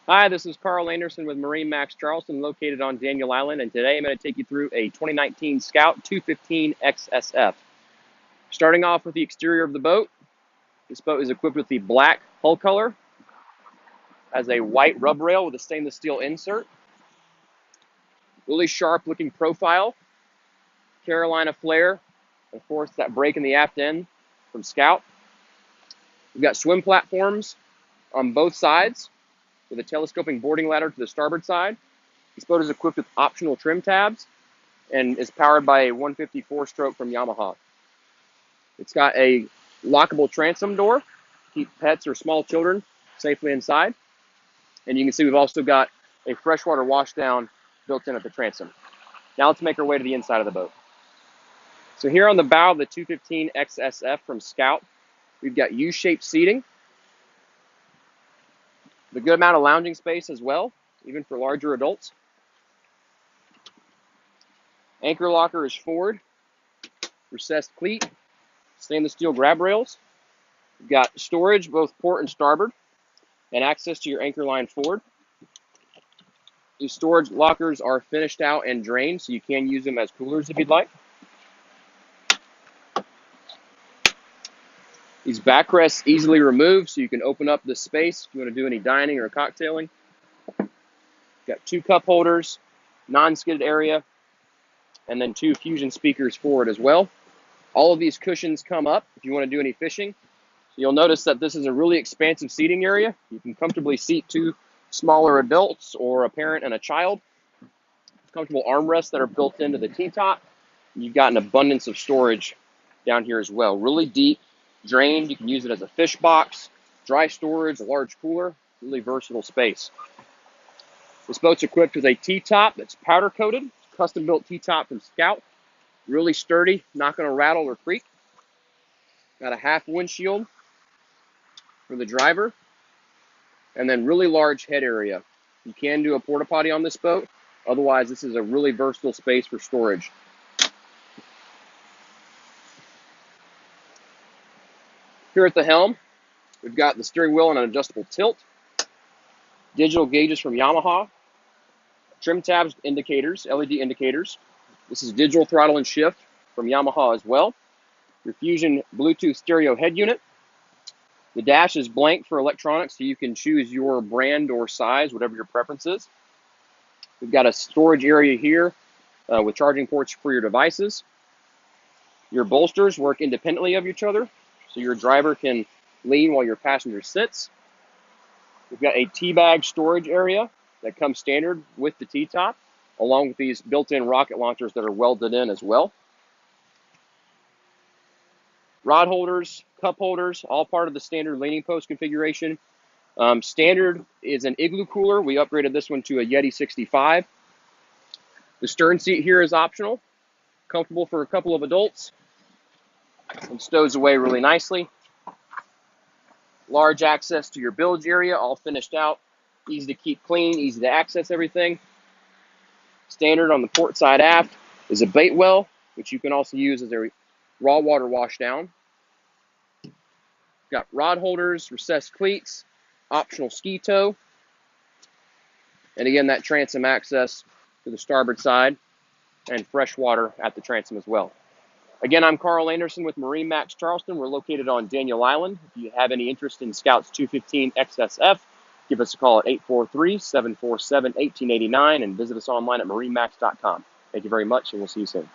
Hi, this is Carl Anderson with MarineMax Charleston, located on Daniel Island, and today I'm going to take you through a 2019 Scout 215 XSF. Starting off with the exterior of the boat, this boat is equipped with the black hull color, has a white rub rail with a stainless steel insert, really sharp looking profile, Carolina flare, and of course that break in the aft end from Scout. We've got swim platforms on both sides with a telescoping boarding ladder to the starboard side. This boat is equipped with optional trim tabs and is powered by a 154 stroke from Yamaha. It's got a lockable transom door to keep pets or small children safely inside. And you can see we've also got a freshwater washdown built in at the transom. Now let's make our way to the inside of the boat. So here on the bow of the 215 XSF from Scout, we've got U-shaped seating, with a good amount of lounging space as well, even for larger adults. Anchor locker is forward, recessed cleat, stainless steel grab rails. You've got storage both port and starboard, and access to your anchor line forward. These storage lockers are finished out and drained, so you can use them as coolers if you'd like. These backrests easily remove, so you can open up this space if you want to do any dining or cocktailing. Got two cup holders, non-skidded area, and then two Fusion speakers forward as well. All of these cushions come up if you want to do any fishing. You'll notice that this is a really expansive seating area. You can comfortably seat two smaller adults or a parent and a child. Comfortable armrests that are built into the T-top. You've got an abundance of storage down here as well. Really deep, drained. You can use it as a fish box, dry storage, a large cooler. Really versatile space. This boat's equipped with a T-top that's powder coated. Custom-built T-top from Scout. Really sturdy, not going to rattle or creak. Got a half windshield for the driver, and then really large head area. You can do a porta potty on this boat. Otherwise, this is a really versatile space for storage. Here at the helm, we've got the steering wheel and an adjustable tilt, digital gauges from Yamaha, trim tabs indicators, LED indicators. This is digital throttle and shift from Yamaha as well. Your Fusion Bluetooth stereo head unit. The dash is blank for electronics, so you can choose your brand or size, whatever your preference is. We've got a storage area here with charging ports for your devices. Your bolsters work independently of each other, so your driver can lean while your passenger sits. We've got a T-bag storage area that comes standard with the T-top, along with these built-in rocket launchers that are welded in as well. Rod holders, cup holders, all part of the standard leaning post configuration. Standard is an Igloo cooler. We upgraded this one to a Yeti 65. The stern seat here is optional, comfortable for a couple of adults, and stows away really nicely. Large access to your bilge area, all finished out. Easy to keep clean, easy to access everything. Standard on the port side aft is a bait well, which you can also use as a raw water washdown. Got rod holders, recessed cleats, optional ski tow, and again that transom access to the starboard side, and fresh water at the transom as well. Again, I'm Carl Anderson with MarineMax Charleston. We're located on Daniel Island. If you have any interest in Scout's 215 XSF, give us a call at 843-747-1889 and visit us online at marinemax.com. Thank you very much, and we'll see you soon.